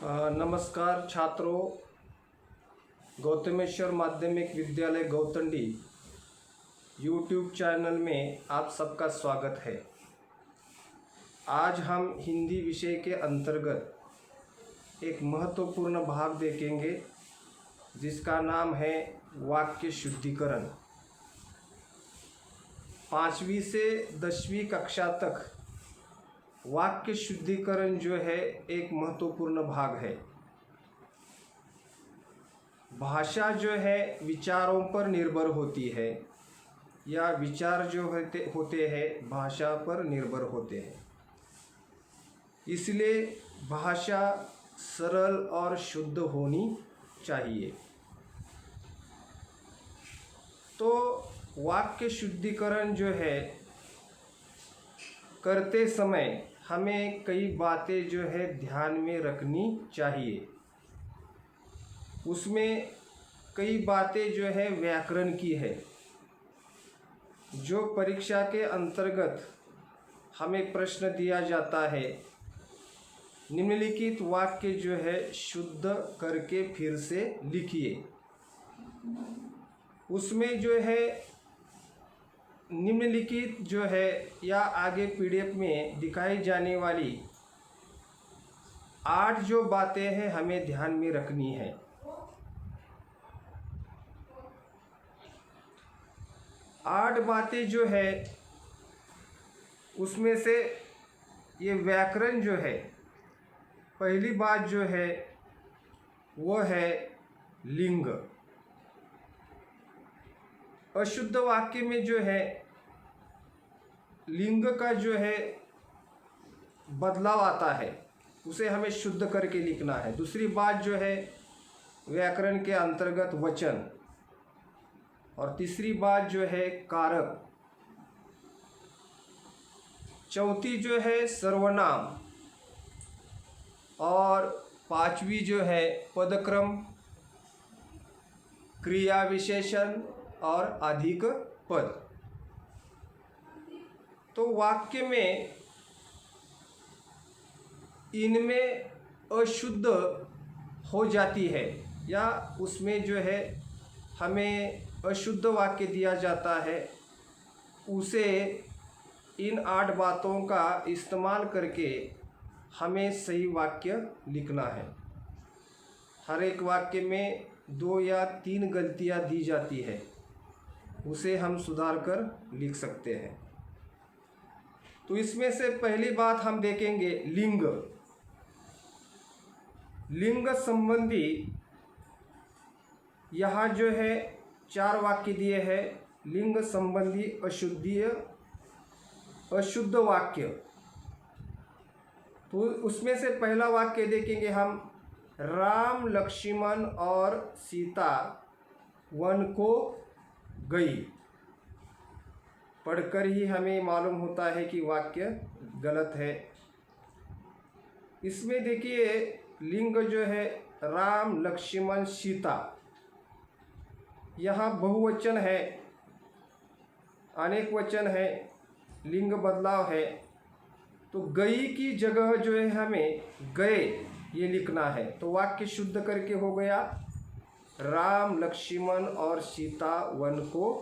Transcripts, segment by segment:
नमस्कार छात्रों, गौतमेश्वर माध्यमिक विद्यालय गौतंडी यूट्यूब चैनल में आप सबका स्वागत है। आज हम हिंदी विषय के अंतर्गत एक महत्वपूर्ण भाग देखेंगे जिसका नाम है वाक्य शुद्धिकरण। 5वीं से 10वीं कक्षा तक वाक्य शुद्धिकरण जो है एक महत्वपूर्ण भाग है। भाषा जो है विचारों पर निर्भर होती है या विचार जो होते हैं भाषा पर निर्भर होते हैं, इसलिए भाषा सरल और शुद्ध होनी चाहिए। तो वाक्य शुद्धिकरण जो है करते समय हमें कई बातें जो है ध्यान में रखनी चाहिए। उसमें कई बातें जो है व्याकरण की है, जो परीक्षा के अंतर्गत हमें प्रश्न दिया जाता है। निम्नलिखित वाक्य जो है शुद्ध करके फिर से लिखिए। उसमें जो है निम्नलिखित जो है या आगे पीडीएफ में दिखाई जाने वाली 8 जो बातें हैं हमें ध्यान में रखनी है। आठ बातें जो है उसमें से ये व्याकरण जो है, पहली बात जो है वो है लिंग। अशुद्ध वाक्य में जो है लिंग का जो है बदलाव आता है, उसे हमें शुद्ध करके लिखना है। दूसरी बात जो है व्याकरण के अंतर्गत वचन, और तीसरी बात जो है कारक, चौथी जो है सर्वनाम, और 5वीं जो है पदक्रम, क्रिया विशेषण और अधिक पद। तो वाक्य में इनमें अशुद्ध हो जाती है या उसमें जो है हमें अशुद्ध वाक्य दिया जाता है, उसे इन 8 बातों का इस्तेमाल करके हमें सही वाक्य लिखना है। हर एक वाक्य में 2 या 3 गलतियां दी जाती है, उसे हम सुधार कर लिख सकते हैं। तो इसमें से पहली बात हम देखेंगे लिंग। लिंग संबंधी यहाँ जो है 4 वाक्य दिए हैं। लिंग संबंधी अशुद्ध वाक्य, तो उसमें से पहला वाक्य देखेंगे हम, राम लक्ष्मण और सीता वन को गई। पढ़कर ही हमें मालूम होता है कि वाक्य गलत है। इसमें देखिए लिंग जो है राम लक्ष्मण सीता, यहाँ बहुवचन है, अनेक वचन है, लिंग बदलाव है। तो गई की जगह जो है हमें गए ये लिखना है। तो वाक्य शुद्ध करके हो गया, राम लक्ष्मण और सीता वन को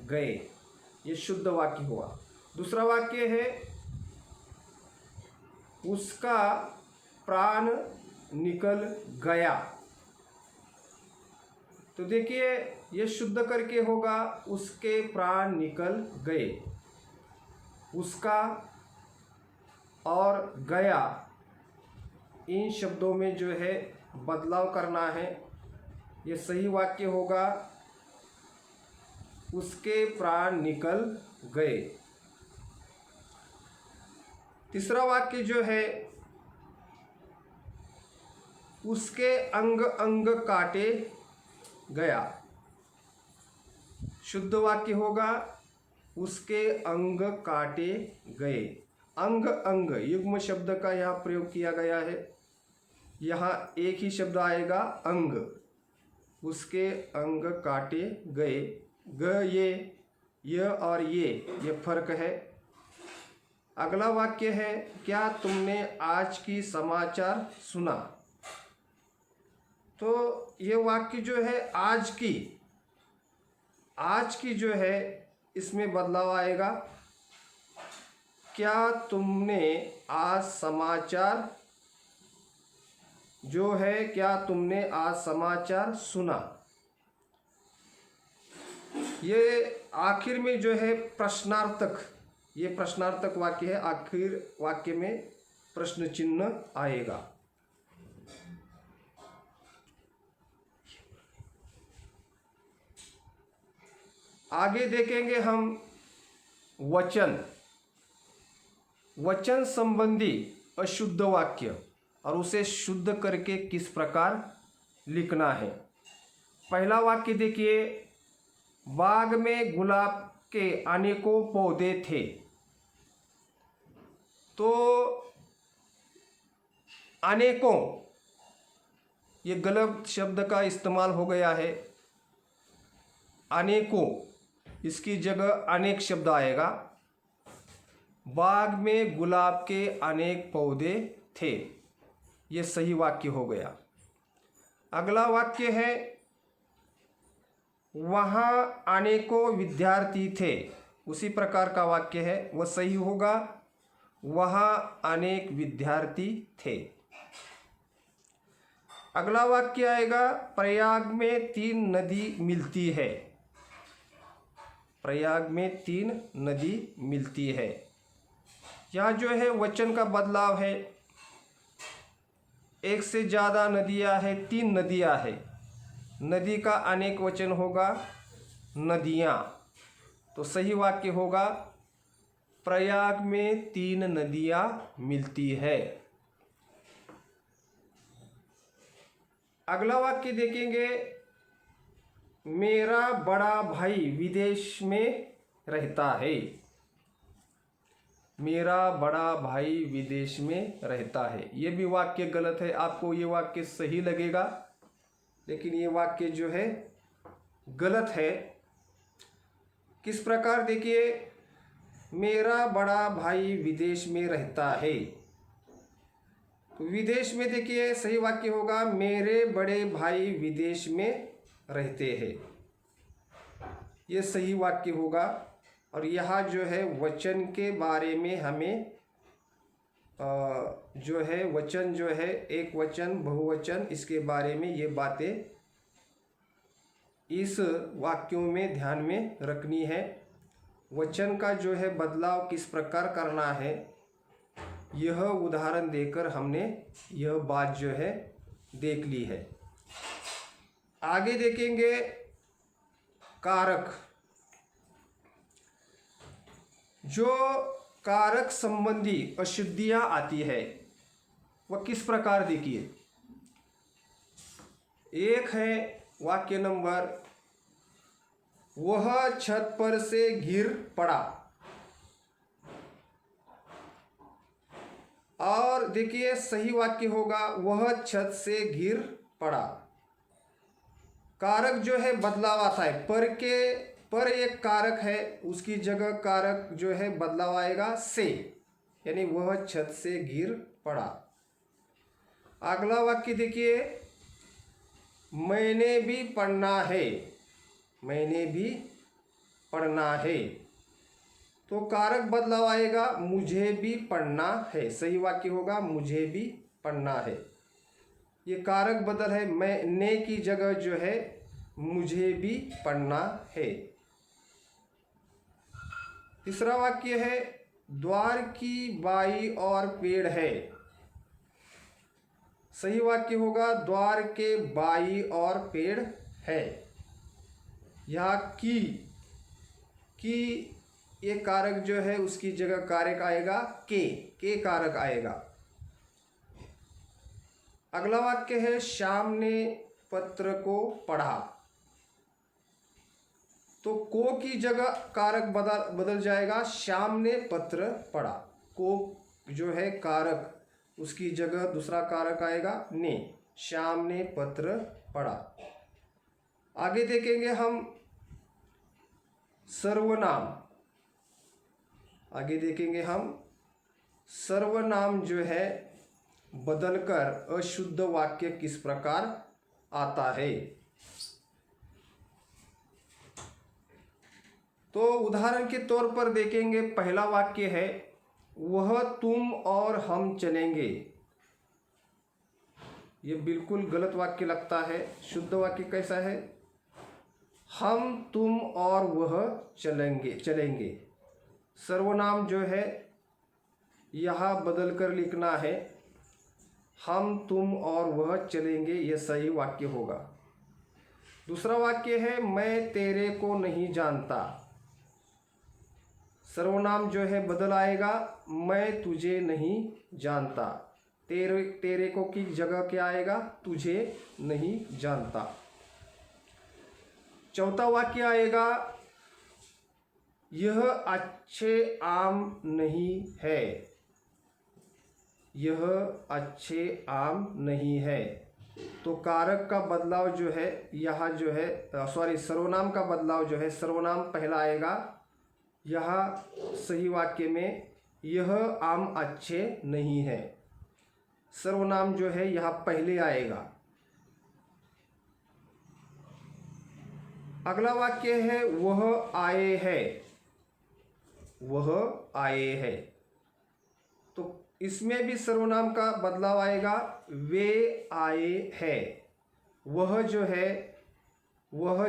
गए, ये शुद्ध वाक्य हुआ। दूसरा वाक्य है उसका प्राण निकल गया। तो देखिए ये शुद्ध करके होगा उसके प्राण निकल गए। उसका और गया इन शब्दों में जो है बदलाव करना है, ये सही वाक्य होगा उसके प्राण निकल गए। तीसरा वाक्य जो है उसके अंग अंग काटे गया। शुद्ध वाक्य होगा उसके अंग काटे गए। अंग अंग युग्म शब्द का यहाँ प्रयोग किया गया है। यहाँ एक ही शब्द आएगा अंग, उसके अंग काटे गए। ग ये और ये फर्क है। अगला वाक्य है, क्या तुमने आज की समाचार सुना? तो ये वाक्य जो है आज की जो है इसमें बदलाव आएगा। क्या तुमने आज समाचार जो है, क्या तुमने आज समाचार सुना? ये आखिर में जो है प्रश्नार्थक, ये प्रश्नार्थक वाक्य है, आखिर वाक्य में प्रश्न चिन्ह आएगा। आगे देखेंगे हम वचन संबंधी अशुद्ध वाक्य और उसे शुद्ध करके किस प्रकार लिखना है। पहला वाक्य देखिए, बाग में गुलाब के अनेकों पौधे थे। तो अनेकों, ये गलत शब्द का इस्तेमाल हो गया है। अनेकों, इसकी जगह अनेक शब्द आएगा। बाग में गुलाब के अनेक पौधे थे, ये सही वाक्य हो गया। अगला वाक्य है, वहाँ अनेकों विद्यार्थी थे। उसी प्रकार का वाक्य है, वह सही होगा, वहाँ अनेक विद्यार्थी थे। अगला वाक्य आएगा, प्रयाग में 3 नदी मिलती है। प्रयाग में 3 नदी मिलती है। यहाँ जो है वचन का बदलाव है, एक से ज़्यादा नदियाँ है, 3 नदियाँ है। नदी का अनेक वचन होगा नदियाँ। तो सही वाक्य होगा, प्रयाग में 3 नदियाँ मिलती है। अगला वाक्य देखेंगे, मेरा बड़ा भाई विदेश में रहता है। मेरा बड़ा भाई विदेश में रहता है, ये भी वाक्य गलत है। आपको ये वाक्य सही लगेगा, लेकिन ये वाक्य जो है गलत है। किस प्रकार देखिए, मेरा बड़ा भाई विदेश में रहता है। तो विदेश में देखिए सही वाक्य होगा, मेरे बड़े भाई विदेश में रहते हैं, ये सही वाक्य होगा। और यहाँ जो है वचन के बारे में हमें जो है वचन जो है एक वचन बहुवचन, इसके बारे में ये बातें इस वाक्यों में ध्यान में रखनी है। वचन का जो है बदलाव किस प्रकार करना है, यह उदाहरण देकर हमने यह बात जो है देख ली है। आगे देखेंगे कारक। जो कारक संबंधी अशुद्धियां आती है वह किस प्रकार देखिए। एक है वाक्य नंबर, वह छत पर से गिर पड़ा। और देखिए सही वाक्य होगा, वह छत से गिर पड़ा। कारक जो है बदलाव आता है, पर एक कारक है, उसकी जगह कारक जो है बदलाव आएगा से, यानी वह छत से गिर पड़ा। अगला वाक्य देखिए, मैंने भी पढ़ना है। मैंने भी पढ़ना है, तो कारक बदलाव आएगा, मुझे भी पढ़ना है। सही वाक्य होगा, मुझे भी पढ़ना है। ये कारक बदल है, मैंने की जगह जो है मुझे भी पढ़ना है। तीसरा वाक्य है, द्वार की बाईं ओर पेड़ है। सही वाक्य होगा, द्वार के बाईं ओर पेड़ है। यहाँ की ये कारक जो है उसकी जगह कारक आएगा के कारक आएगा। अगला वाक्य है, श्याम ने पत्र को पढ़ा। तो को की जगह कारक बदल जाएगा, श्याम ने पत्र पढ़ा। को जो है कारक, उसकी जगह दूसरा कारक आएगा ने, श्याम ने पत्र पढ़ा। आगे देखेंगे हम सर्वनाम। सर्वनाम जो है बदलकर अशुद्ध वाक्य किस प्रकार आता है। तो उदाहरण के तौर पर देखेंगे, पहला वाक्य है वह तुम और हम चलेंगे। ये बिल्कुल गलत वाक्य लगता है। शुद्ध वाक्य कैसा है? हम तुम और वह चलेंगे। सर्वनाम जो है यहाँ बदल कर लिखना है हम तुम और वह चलेंगे, यह सही वाक्य होगा। दूसरा वाक्य है मैं तेरे को नहीं जानता। सर्वनाम जो है बदल आएगा, मैं तुझे नहीं जानता। तेरे को की जगह क्या आएगा? तुझे नहीं जानता। चौथा वाक्य आएगा यह अच्छे आम नहीं है। यह अच्छे आम नहीं है। तो कारक का बदलाव जो है यहाँ जो है सर्वनाम का बदलाव जो है, सर्वनाम पहला आएगा यहाँ सही वाक्य में, यह आम अच्छे नहीं है। सर्वनाम जो है यहाँ पहले आएगा। अगला वाक्य है वह आए हैं। वह आए हैं, तो इसमें भी सर्वनाम का बदलाव आएगा, वे आए हैं। वह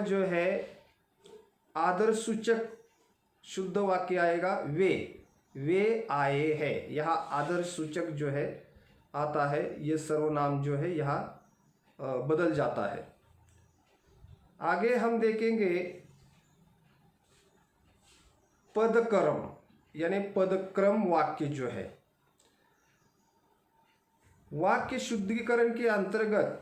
जो है आदर्श सूचक शुद्ध वाक्य आएगा, वे आए हैं। यहाँ आदर्श सूचक जो है आता है, ये सर्वनाम जो है यहाँ बदल जाता है। आगे हम देखेंगे पदक्रम, यानी पदक्रम वाक्य जो है। वाक्य शुद्धिकरण के अंतर्गत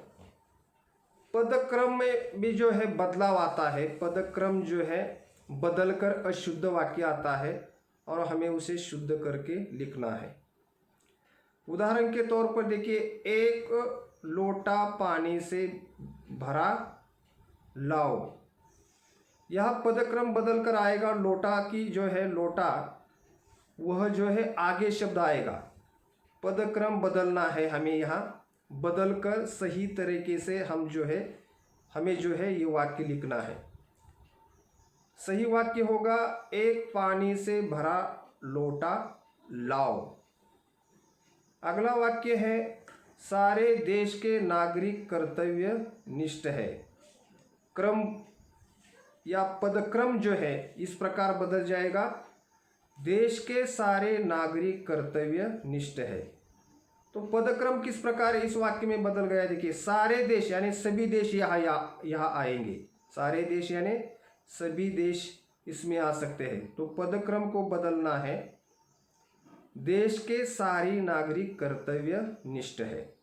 पदक्रम में भी जो है बदलाव आता है। पदक्रम जो है बदलकर अशुद्ध वाक्य आता है और हमें उसे शुद्ध करके लिखना है। उदाहरण के तौर पर देखिए, एक लोटा पानी से भरा लाओ। यह पदक्रम बदलकर आएगा, लोटा की जो है लोटा, वह जो है आगे शब्द आएगा। पदक्रम बदलना है हमें, यहाँ बदलकर सही तरीके से हमें जो है ये वाक्य लिखना है। सही वाक्य होगा एक पानी से भरा लोटा लाओ। अगला वाक्य है सारे देश के नागरिक कर्तव्य निष्ठ है। क्रम या पदक्रम जो है इस प्रकार बदल जाएगा, देश के सारे नागरिक कर्तव्य निष्ठ है। तो पदक्रम किस प्रकार इस वाक्य में बदल गया? देखिए, सारे देश यानी सभी देश यहाँ आएंगे। सारे देश यानी सभी देश इसमें आ सकते हैं। तो पदक्रम को बदलना है, देश के सारी नागरिक कर्तव्य निष्ठ है।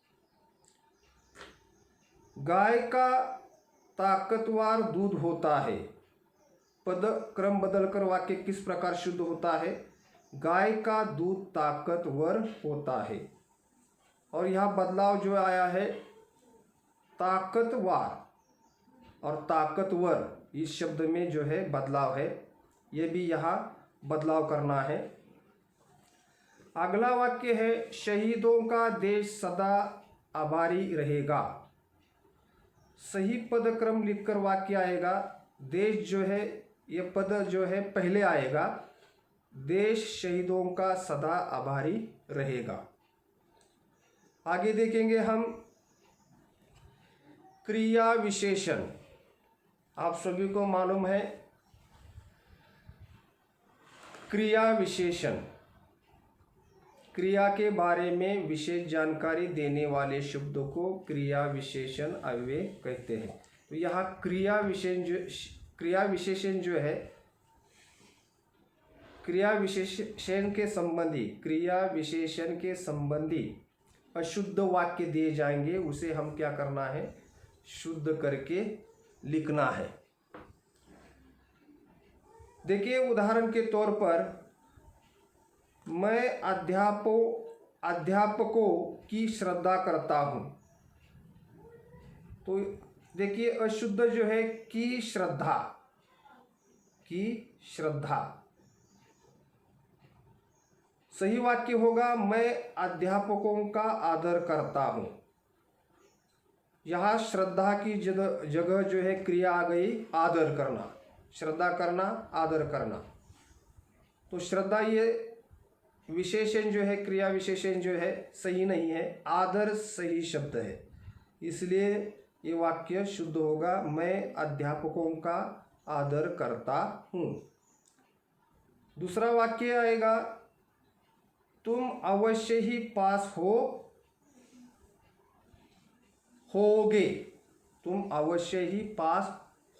गाय का ताकतवर दूध होता है। पदक्रम बदलकर वाक्य किस प्रकार शुद्ध होता है? गाय का दूध ताकतवर होता है। और यह बदलाव जो आया है ताकतवर और ताकतवर, इस शब्द में जो है बदलाव है, ये भी यहाँ बदलाव करना है। अगला वाक्य है शहीदों का देश सदा आभारी रहेगा। सही पदक्रम लिखकर वाक्य आएगा, देश जो है ये पद जो है पहले आएगा, देश शहीदों का सदा आभारी रहेगा। आगे देखेंगे हम क्रिया विशेषण। आप सभी को मालूम है क्रिया विशेषण, क्रिया के बारे में विशेष जानकारी देने वाले शब्दों को क्रिया विशेषण अव्यय कहते हैं। तो यहाँ क्रिया विशेषण जो है क्रिया विशेषण के संबंधी अशुद्ध वाक्य दिए जाएंगे, उसे हम क्या करना है? शुद्ध करके लिखना है। देखिए, उदाहरण के तौर पर मैं अध्यापकों की श्रद्धा करता हूँ। तो देखिए, अशुद्ध जो है की श्रद्धा, सही वाक्य होगा मैं अध्यापकों का आदर करता हूँ। यहाँ श्रद्धा की जगह जो है क्रिया आ गई आदर करना, श्रद्धा करना, आदर करना। तो श्रद्धा ये विशेषण जो है, क्रिया विशेषण जो है सही नहीं है, आदर सही शब्द है, इसलिए ये वाक्य शुद्ध होगा मैं अध्यापकों का आदर करता हूँ। दूसरा वाक्य आएगा तुम अवश्य ही पास होगे, तुम अवश्य ही पास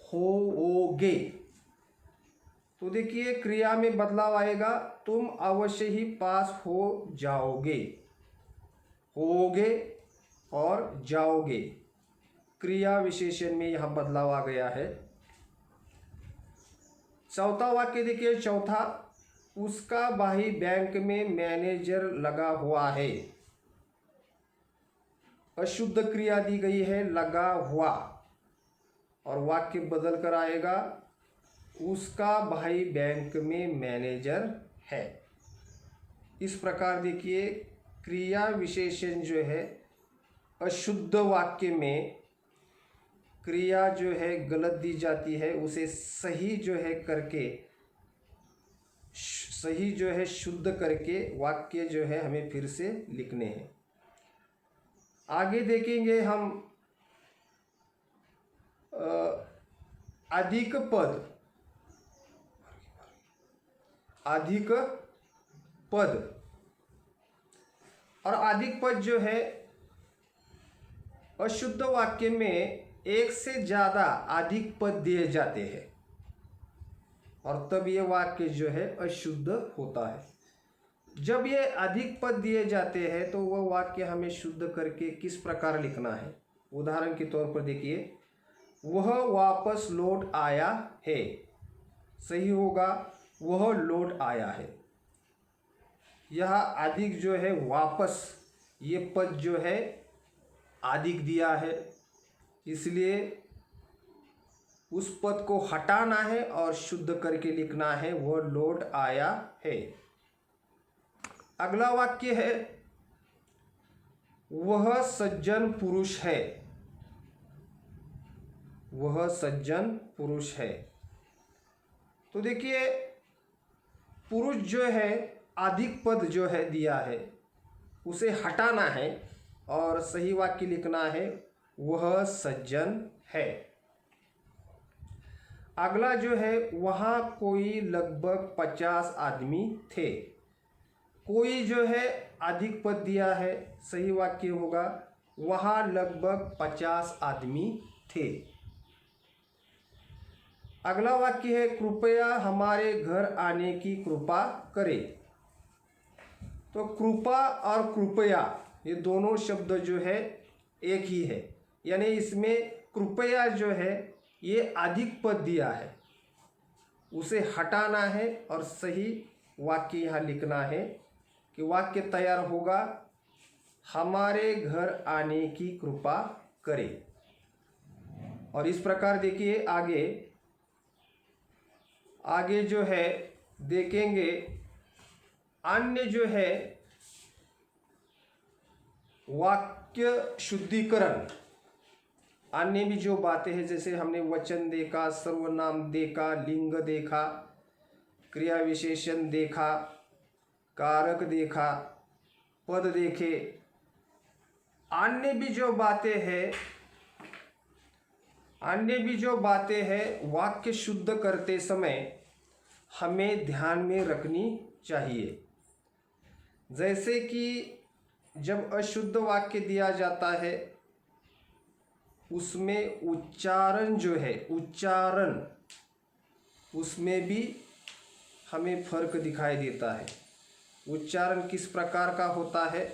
होगे। तो देखिए क्रिया में बदलाव आएगा, तुम अवश्य ही पास हो जाओगे, होगे और जाओगे, क्रिया विशेषण में यह बदलाव आ गया है। चौथा वाक्य देखिए, चौथा, उसका भाई बैंक में मैनेजर लगा हुआ है। अशुद्ध क्रिया दी गई है लगा हुआ, और वाक्य बदल कर आएगा उसका भाई बैंक में मैनेजर है। इस प्रकार देखिए क्रिया विशेषण जो है अशुद्ध वाक्य में क्रिया जो है गलत दी जाती है, उसे सही जो है करके, सही जो है शुद्ध करके वाक्य जो है हमें फिर से लिखने हैं। आगे देखेंगे हम अधिक पद, अधिक पद, और अधिक पद जो है अशुद्ध वाक्य में एक से ज़्यादा अधिक पद दिए जाते हैं और तब ये वाक्य जो है अशुद्ध होता है। जब ये अधिक पद दिए जाते हैं तो वह वाक्य हमें शुद्ध करके किस प्रकार लिखना है। उदाहरण के तौर पर देखिए, वह वापस लौट आया है, सही होगा वह लौट आया है। यह अधिक जो है वापस, ये पद जो है अधिक दिया है, इसलिए उस पद को हटाना है और शुद्ध करके लिखना है वह लौट आया है। अगला वाक्य है वह सज्जन पुरुष है, वह सज्जन पुरुष है। तो देखिए पुरुष जो है अधिक पद जो है दिया है उसे हटाना है और सही वाक्य लिखना है वह सज्जन है। अगला जो है वहाँ कोई लगभग 50 आदमी थे, कोई जो है अधिक पद दिया है, सही वाक्य होगा वहाँ लगभग 50 आदमी थे। अगला वाक्य है कृपया हमारे घर आने की कृपा करें। तो कृपा और कृपया ये दोनों शब्द जो है एक ही है, यानी इसमें कृपया जो है ये अधिक पद दिया है, उसे हटाना है और सही वाक्य यहाँ लिखना है कि वाक्य तैयार होगा हमारे घर आने की कृपा करें। और इस प्रकार देखिए आगे जो है देखेंगे अन्य जो है वाक्य शुद्धिकरण, अन्य भी जो बातें हैं जैसे हमने वचन देखा, सर्वनाम देखा, लिंग देखा, क्रिया विशेषण देखा, कारक देखा, पद देखे, अन्य भी जो बातें हैं वाक्य शुद्ध करते समय हमें ध्यान में रखनी चाहिए। जैसे कि जब अशुद्ध वाक्य दिया जाता है उसमें उच्चारण जो है, उच्चारण उसमें भी हमें फर्क दिखाई देता है। उच्चारण किस प्रकार का होता है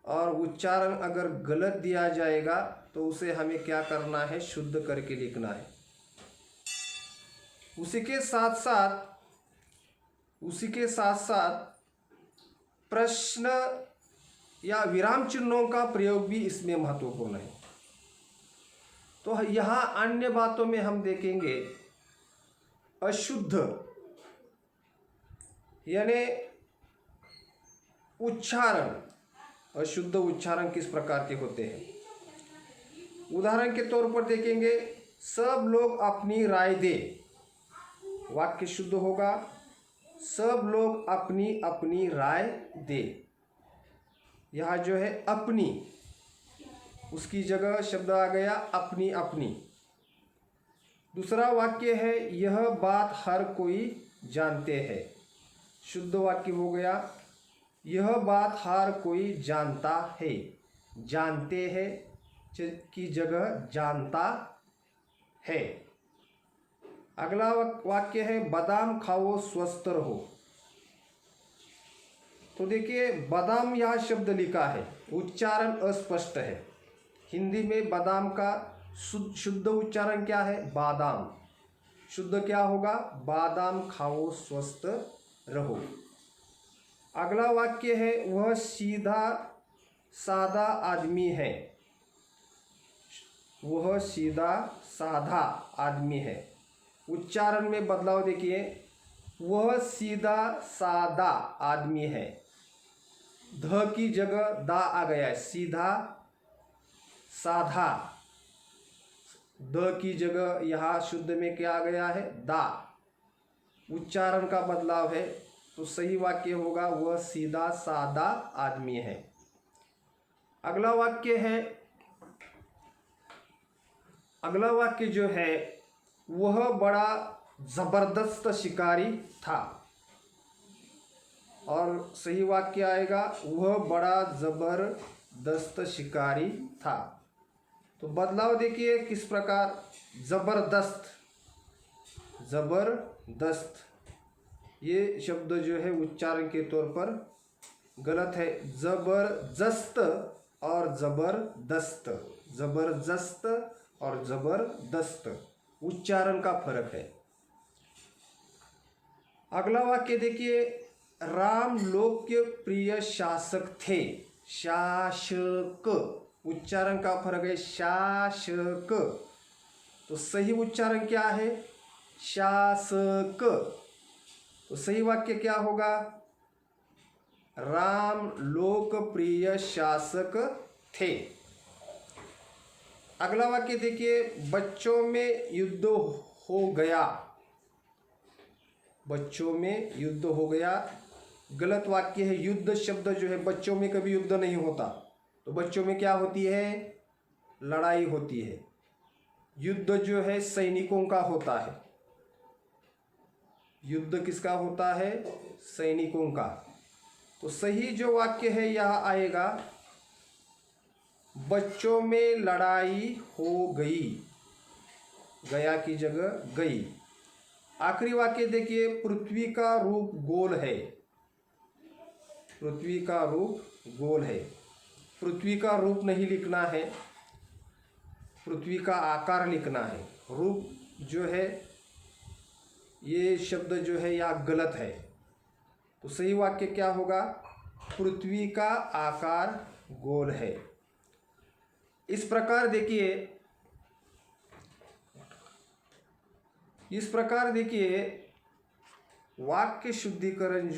और उच्चारण अगर गलत दिया जाएगा तो उसे हमें क्या करना है, शुद्ध करके लिखना है। उसी के साथ साथ प्रश्न या विराम चिन्हों का प्रयोग भी इसमें महत्वपूर्ण है। तो यहाँ अन्य बातों में हम देखेंगे अशुद्ध यानी उच्चारण, अशुद्ध उच्चारण किस प्रकार के होते हैं। उदाहरण के तौर पर देखेंगे, सब लोग अपनी राय दे, वाक्य शुद्ध होगा सब लोग अपनी अपनी राय दे। यहाँ जो है अपनी, उसकी जगह शब्द आ गया अपनी अपनी। दूसरा वाक्य है, यह बात हर कोई जानते हैं, शुद्ध वाक्य हो गया यह बात हर कोई जानता है, जानते हैं की जगह जानता है। अगला वाक्य है, बादाम खाओ स्वस्थ रहो। तो देखिए बादाम यहाँ शब्द लिखा है, उच्चारण अस्पष्ट है। हिंदी में बादाम का शुद्ध उच्चारण क्या है, बादाम। शुद्ध क्या होगा, बादाम खाओ स्वस्थ रहो। अगला वाक्य है, वह सीधा साधा आदमी है, वह सीधा साधा आदमी है। उच्चारण में बदलाव देखिए, वह सीधा साधा आदमी है, ध की जगह दा आ गया है, सीधा साधा, द की जगह यहाँ शुद्ध में क्या आ गया है, दा। उच्चारण का बदलाव है, तो सही वाक्य होगा वह सीधा साधा आदमी है। अगला वाक्य जो है, वह बड़ा जबरदस्त शिकारी था। और सही वाक्य आएगा, वह बड़ा जबरदस्त शिकारी था। तो बदलाव देखिए किस प्रकार, जबरदस्त, जबरदस्त ये शब्द जो है उच्चारण के तौर पर गलत है। जबरदस्त और जबरदस्त, जबरदस्त और जबरदस्त उच्चारण का फर्क है। अगला वाक्य देखिए, राम लोकप्रिय शासक थे, शासक उच्चारण का फर्क है, शासक। तो सही उच्चारण क्या है, शासक। तो सही वाक्य क्या होगा, राम लोकप्रिय शासक थे। अगला वाक्य देखिए, बच्चों में युद्ध हो गया, बच्चों में युद्ध हो गया गलत वाक्य है। युद्ध शब्द जो है, बच्चों में कभी युद्ध नहीं होता, तो बच्चों में क्या होती है, लड़ाई होती है। युद्ध जो है सैनिकों का होता है, युद्ध किसका होता है, सैनिकों का। तो सही जो वाक्य है यह आएगा, बच्चों में लड़ाई हो गई, गया की जगह गई। आखिरी वाक्य देखिए, पृथ्वी का रूप गोल है, पृथ्वी का रूप गोल है। पृथ्वी का रूप नहीं लिखना है, पृथ्वी का आकार लिखना है। रूप जो है ये शब्द जो है यह गलत है। तो सही वाक्य क्या होगा, पृथ्वी का आकार गोल है। इस प्रकार देखिए वाक्य शुद्धिकरण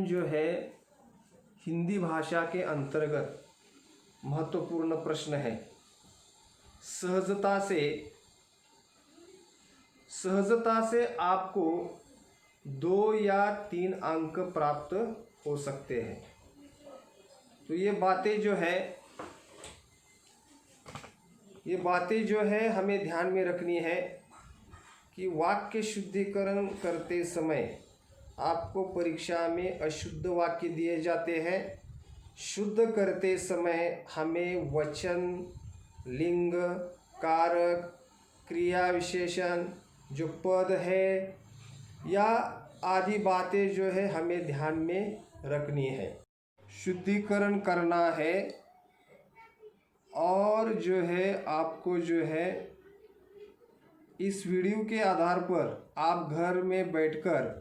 जो है हिंदी भाषा के अंतर्गत महत्वपूर्ण प्रश्न है। सहजता से आपको 2 या 3 अंक प्राप्त हो सकते हैं। तो ये बातें जो है हमें ध्यान में रखनी है कि वाक्य शुद्धिकरण करते समय आपको परीक्षा में अशुद्ध वाक्य दिए जाते हैं। शुद्ध करते समय हमें वचन, लिंग, कारक, क्रिया विशेषण, जो पद है या आदि बातें जो है हमें ध्यान में रखनी है। शुद्धिकरण करना है और जो है आपको जो है इस वीडियो के आधार पर आप घर में बैठकर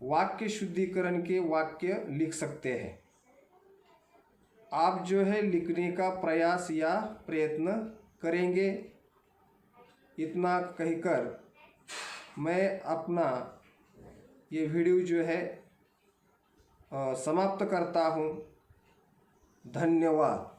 वाक्य शुद्धिकरण के वाक्य लिख सकते हैं। आप जो है लिखने का प्रयास या प्रयत्न करेंगे। इतना कहकर मैं अपना ये वीडियो जो है समाप्त करता हूँ। धन्यवाद।